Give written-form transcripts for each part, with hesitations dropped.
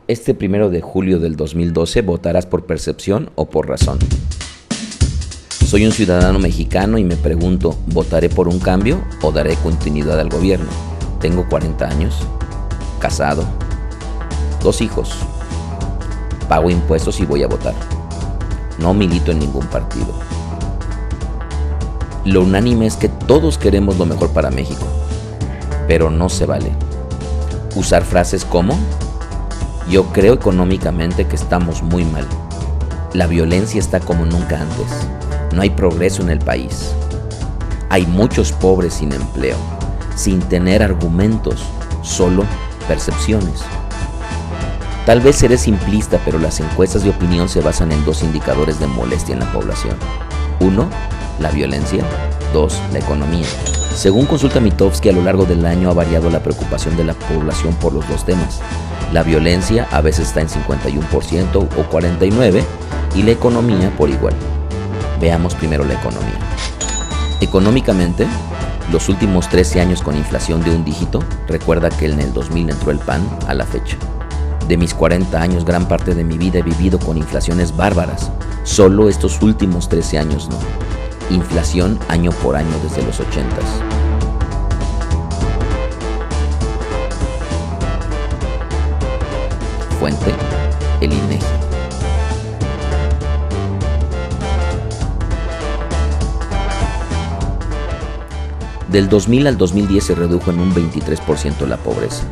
Este 1 de julio del 2012 votarás por percepción o por razón. Soy un ciudadano mexicano y me pregunto, ¿votaré por un cambio o daré continuidad al gobierno? Tengo 40 años, casado, 2 hijos, pago impuestos y voy a votar. No milito en ningún partido. Lo unánime es que todos queremos lo mejor para México, pero no se vale usar frases como: yo creo económicamente que estamos muy mal. La violencia está como nunca antes. No hay progreso en el país. Hay muchos pobres sin empleo, sin tener argumentos, solo percepciones. Tal vez seré simplista, pero las encuestas de opinión se basan en 2 indicadores de molestia en la población. 1, la violencia. 2, la economía. Según consulta Mitofsky, a lo largo del año ha variado la preocupación de la población por los 2 temas. La violencia a veces está en 51% o 49% y la economía por igual. Veamos primero la economía. Económicamente, los últimos 13 años con inflación de un dígito, recuerda que en el 2000 entró el PAN a la fecha. De mis 40 años, gran parte de mi vida he vivido con inflaciones bárbaras. Solo estos últimos 13 años no. Inflación año por año desde los 80s. Fuente, el INEGI. Del 2000 al 2010 se redujo en un 23% la pobreza.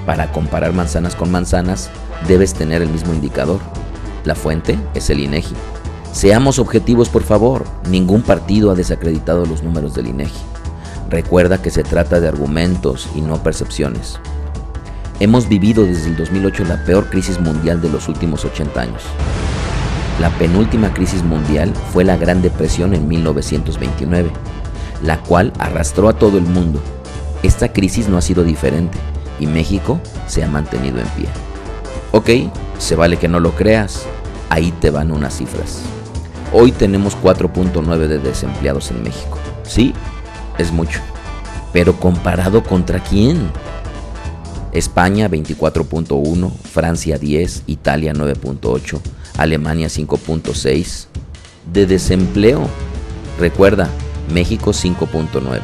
Para comparar manzanas con manzanas, debes tener el mismo indicador. La fuente es el INEGI. Seamos objetivos, por favor. Ningún partido ha desacreditado los números del INEGI. Recuerda que se trata de argumentos y no percepciones. Hemos vivido desde el 2008 la peor crisis mundial de los últimos 80 años. La penúltima crisis mundial fue la Gran Depresión en 1929, la cual arrastró a todo el mundo. Esta crisis no ha sido diferente y México se ha mantenido en pie. Ok, se vale que no lo creas. Ahí te van unas cifras. Hoy tenemos 4.9 de desempleados en México. Sí, es mucho. Pero ¿comparado contra quién? España 24.1, Francia 10, Italia 9.8, Alemania 5.6 de desempleo. Recuerda, México 5.9.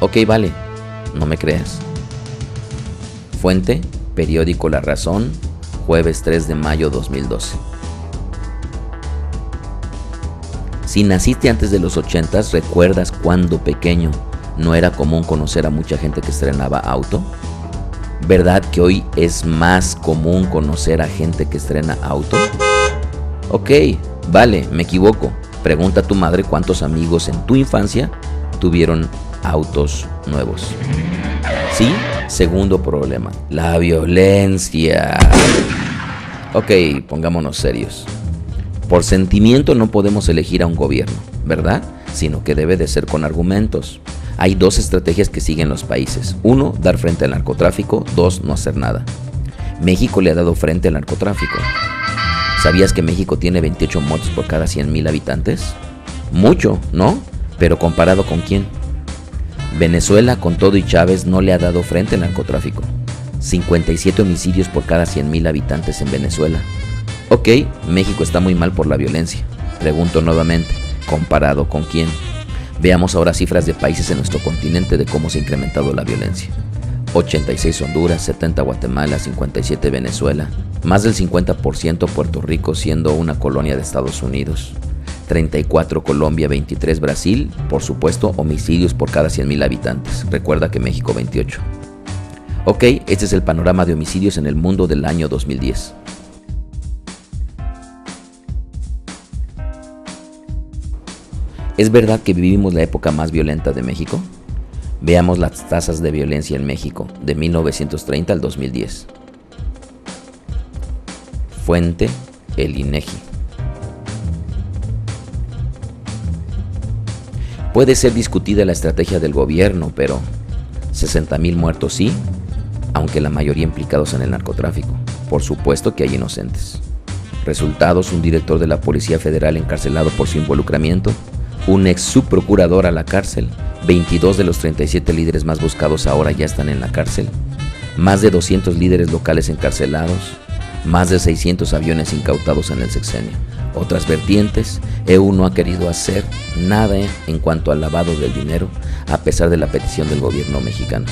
Ok, vale, no me creas. Fuente, periódico La Razón, jueves 3 de mayo 2012. Si naciste antes de los 80s, ¿recuerdas cuando pequeño no era común conocer a mucha gente que estrenaba auto? ¿Verdad que hoy es más común conocer a gente que estrena auto? Ok, vale, me equivoco. Pregunta a tu madre cuántos amigos en tu infancia tuvieron autos nuevos. Sí, segundo problema, la violencia. Ok, pongámonos serios. Por sentimiento no podemos elegir a un gobierno, ¿verdad? Sino que debe de ser con argumentos. Hay 2 estrategias que siguen los países. 1, dar frente al narcotráfico. 2, no hacer nada. México le ha dado frente al narcotráfico. ¿Sabías que México tiene 28 muertos por cada 100,000 habitantes? Mucho, ¿no? Pero ¿comparado con quién? Venezuela, con todo y Chávez, no le ha dado frente al narcotráfico. 57 homicidios por cada 100,000 habitantes en Venezuela. Ok, México está muy mal por la violencia. Pregunto nuevamente, ¿comparado con quién? Veamos ahora cifras de países en nuestro continente de cómo se ha incrementado la violencia. 86 Honduras, 70 Guatemala, 57 Venezuela, más del 50% Puerto Rico siendo una colonia de Estados Unidos, 34 Colombia, 23 Brasil, por supuesto homicidios por cada 100,000 habitantes, recuerda que México 28. Ok, este es el panorama de homicidios en el mundo del año 2010. ¿Es verdad que vivimos la época más violenta de México? Veamos las tasas de violencia en México de 1930 al 2010. Fuente, el INEGI. Puede ser discutida la estrategia del gobierno, pero 60,000 muertos sí, aunque la mayoría implicados en el narcotráfico. Por supuesto que hay inocentes. Resultados: un director de la Policía Federal encarcelado por su involucramiento, un ex subprocurador a la cárcel, 22 de los 37 líderes más buscados ahora ya están en la cárcel. más de 200 líderes locales encarcelados, más de 600 aviones incautados en el sexenio. Otras vertientes, EU no ha querido hacer nada en cuanto al lavado del dinero, a pesar de la petición del gobierno mexicano.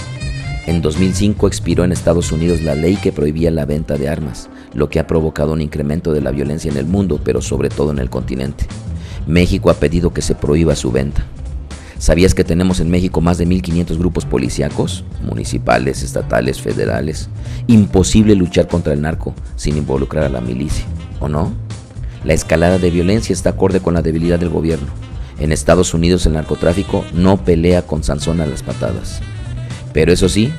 En 2005 expiró en Estados Unidos la ley que prohibía la venta de armas, lo que ha provocado un incremento de la violencia en el mundo, pero sobre todo en el continente. México ha pedido que se prohíba su venta. ¿Sabías que tenemos en México más de 1,500 grupos policíacos, municipales, estatales, federales? Imposible luchar contra el narco sin involucrar a la milicia, ¿o no? La escalada de violencia está acorde con la debilidad del gobierno. En Estados Unidos el narcotráfico no pelea con Sansón a las patadas. Pero eso sí,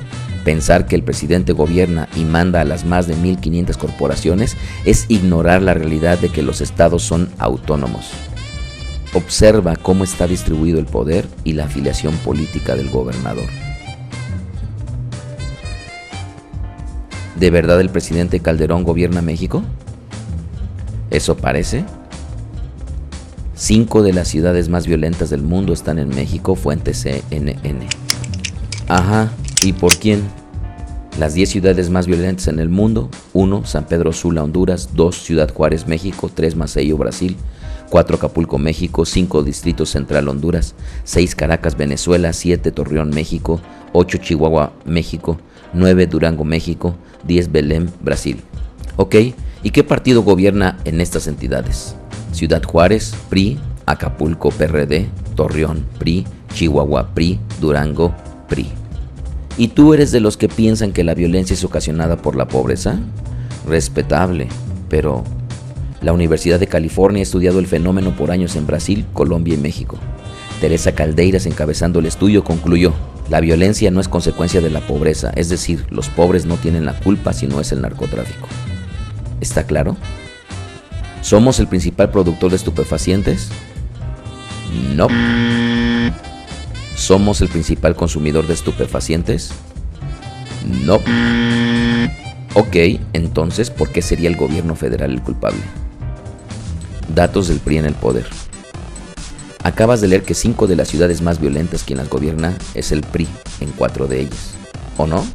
pensar que el presidente gobierna y manda a las más de 1,500 corporaciones es ignorar la realidad de que los estados son autónomos. Observa cómo está distribuido el poder y la afiliación política del gobernador. ¿De verdad el presidente Calderón gobierna México? ¿Eso parece? 5 de las ciudades más violentas del mundo están en México, fuente CNN. Ajá, ¿y por quién? Las 10 ciudades más violentas en el mundo: 1, San Pedro Sula, Honduras; 2, Ciudad Juárez, México; 3, Maceió, Brasil; 4, Acapulco, México; 5, Distrito Central, Honduras; 6, Caracas, Venezuela; 7, Torreón, México; 8, Chihuahua, México; 9, Durango, México; 10, Belém, Brasil. Ok, ¿y qué partido gobierna en estas entidades? Ciudad Juárez, PRI; Acapulco, PRD; Torreón, PRI; Chihuahua, PRI; Durango, PRI. ¿Y tú eres de los que piensan que la violencia es ocasionada por la pobreza? Respetable, pero la Universidad de California ha estudiado el fenómeno por años en Brasil, Colombia y México. Teresa Caldeiras, encabezando el estudio, concluyó: la violencia no es consecuencia de la pobreza, es decir, los pobres no tienen la culpa si no es el narcotráfico. ¿Está claro? ¿Somos el principal productor de estupefacientes? No. ¿Somos el principal consumidor de estupefacientes? No. Ok, entonces, ¿por qué sería el gobierno federal el culpable? Datos del PRI en el poder. Acabas de leer que 5 de las ciudades más violentas quien las gobierna es el PRI en 4 de ellas, ¿o no?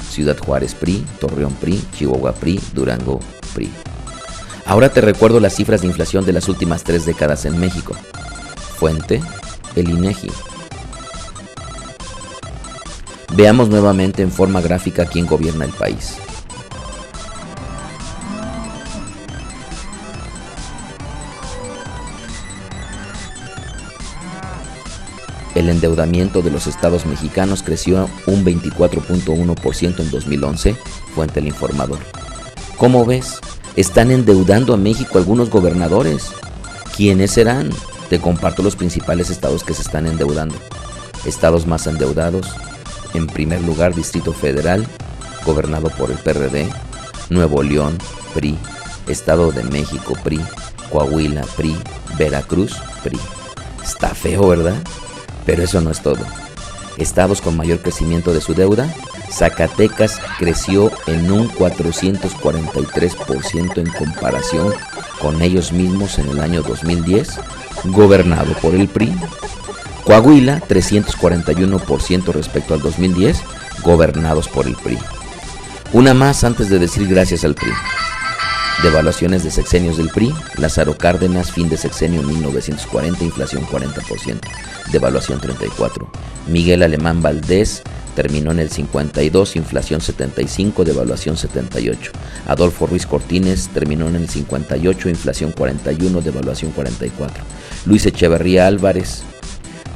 Ciudad Juárez, PRI; Torreón, PRI; Chihuahua, PRI; Durango, PRI. Ahora te recuerdo las cifras de inflación de las últimas 3 décadas en México. Fuente: el INEGI. Veamos nuevamente en forma gráfica quién gobierna el país. El endeudamiento de los estados mexicanos creció un 24.1% en 2011, fuente El Informador. ¿Cómo ves? Están endeudando a México algunos gobernadores. ¿Quiénes serán? Te comparto los principales estados que se están endeudando. Estados más endeudados: en primer lugar, Distrito Federal, gobernado por el PRD; Nuevo León, PRI; Estado de México, PRI; Coahuila, PRI; Veracruz, PRI. Está feo, ¿verdad? Pero eso no es todo. Estados con mayor crecimiento de su deuda: Zacatecas creció en un 443% en comparación con ellos mismos en el año 2010, gobernado por el PRI. Coahuila, 341% respecto al 2010, gobernados por el PRI. Una más antes de decir gracias al PRI. Devaluaciones de sexenios del PRI: Lázaro Cárdenas, fin de sexenio 1940, inflación 40%, devaluación 34%. Miguel Alemán Valdés, terminó en el 52, inflación 75, devaluación 78. Adolfo Ruiz Cortines, terminó en el 58, inflación 41, devaluación 44. Luis Echeverría Álvarez,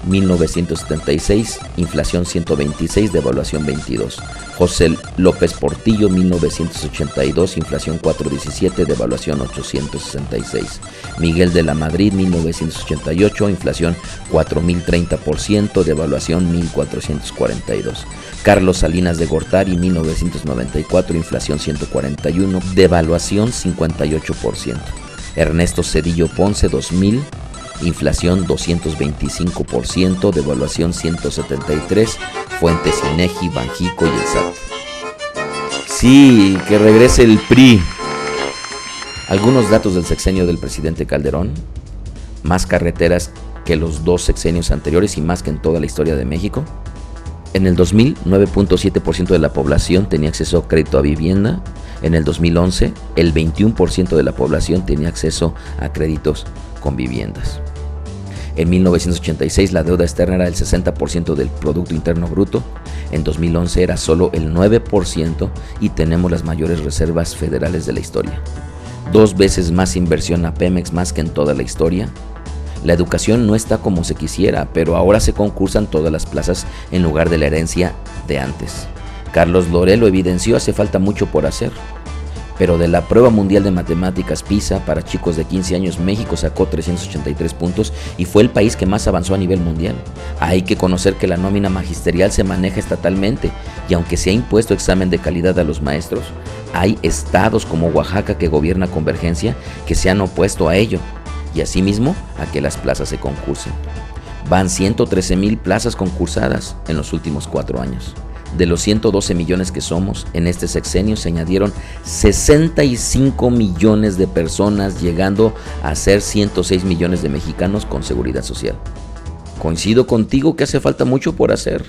1976, inflación 126, devaluación 22. José López Portillo, 1982, inflación 417, devaluación 866. Miguel de la Madrid, 1988, inflación 4030%, devaluación 1442. Carlos Salinas de Gortari, 1994, inflación 141, devaluación 58%. Ernesto Zedillo Ponce, 2000, inflación 225%, devaluación 173, fuentes INEGI, Banjico y el SAT. Sí, que regrese el PRI. Algunos datos del sexenio del presidente Calderón: más carreteras que los 2 sexenios anteriores y más que en toda la historia de México. En el 2000, 9.7% de la población tenía acceso a crédito a vivienda. En el 2011, el 21% de la población tenía acceso a créditos con viviendas. En 1986 la deuda externa era el 60% del Producto Interno Bruto. En 2011 era solo el 9% y tenemos las mayores reservas federales de la historia. 2 veces más inversión a Pemex más que en toda la historia. La educación no está como se quisiera, pero ahora se concursan todas las plazas en lugar de la herencia de antes. Carlos Loret lo evidenció, hace falta mucho por hacer. Pero de la prueba mundial de matemáticas PISA para chicos de 15 años, México sacó 383 puntos y fue el país que más avanzó a nivel mundial. Hay que conocer que la nómina magisterial se maneja estatalmente y aunque se ha impuesto examen de calidad a los maestros, hay estados como Oaxaca, que gobierna Convergencia, que se han opuesto a ello y asimismo a que las plazas se concursen. Van 113,000 plazas concursadas en los últimos 4 años. De los 112 millones que somos, en este sexenio se añadieron 65 millones de personas, llegando a ser 106 millones de mexicanos con seguridad social. Coincido contigo que hace falta mucho por hacer.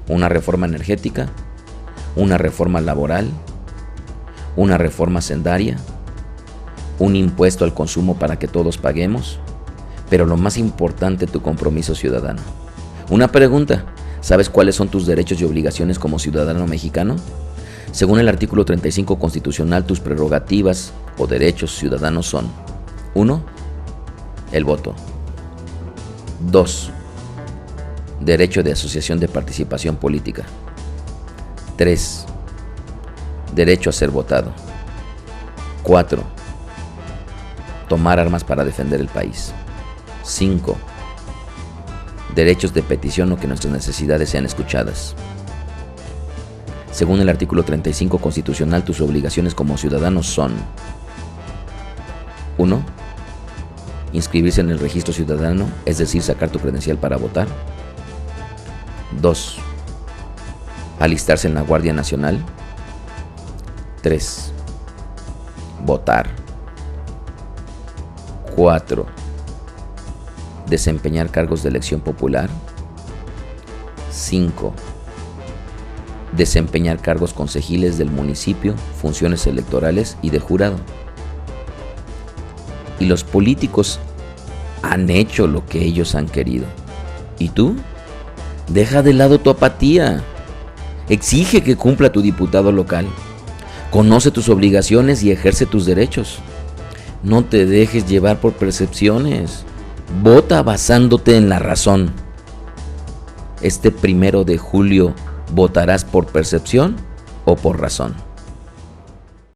Una reforma energética, una reforma laboral, una reforma hacendaria, un impuesto al consumo para que todos paguemos, pero lo más importante, tu compromiso ciudadano. Una pregunta. ¿Sabes cuáles son tus derechos y obligaciones como ciudadano mexicano? Según el artículo 35 constitucional, tus prerrogativas o derechos ciudadanos son: 1. El voto. 2. Derecho de asociación de participación política. 3. Derecho a ser votado. 4. Tomar armas para defender el país. 5. Derechos de petición o que nuestras necesidades sean escuchadas. Según el artículo 35 constitucional, tus obligaciones como ciudadanos son: 1. Inscribirse en el registro ciudadano, es decir, sacar tu credencial para votar. 2. Alistarse en la Guardia Nacional. 3. Votar. 4. Desempeñar cargos de elección popular. 5. Desempeñar cargos concejiles del municipio, funciones electorales y de jurado. Y los políticos han hecho lo que ellos han querido. ¿Y tú? Deja de lado tu apatía. Exige que cumpla tu diputado local. Conoce tus obligaciones y ejerce tus derechos. No te dejes llevar por percepciones. Vota basándote en la razón. Este 1 de julio, ¿votarás por percepción o por razón?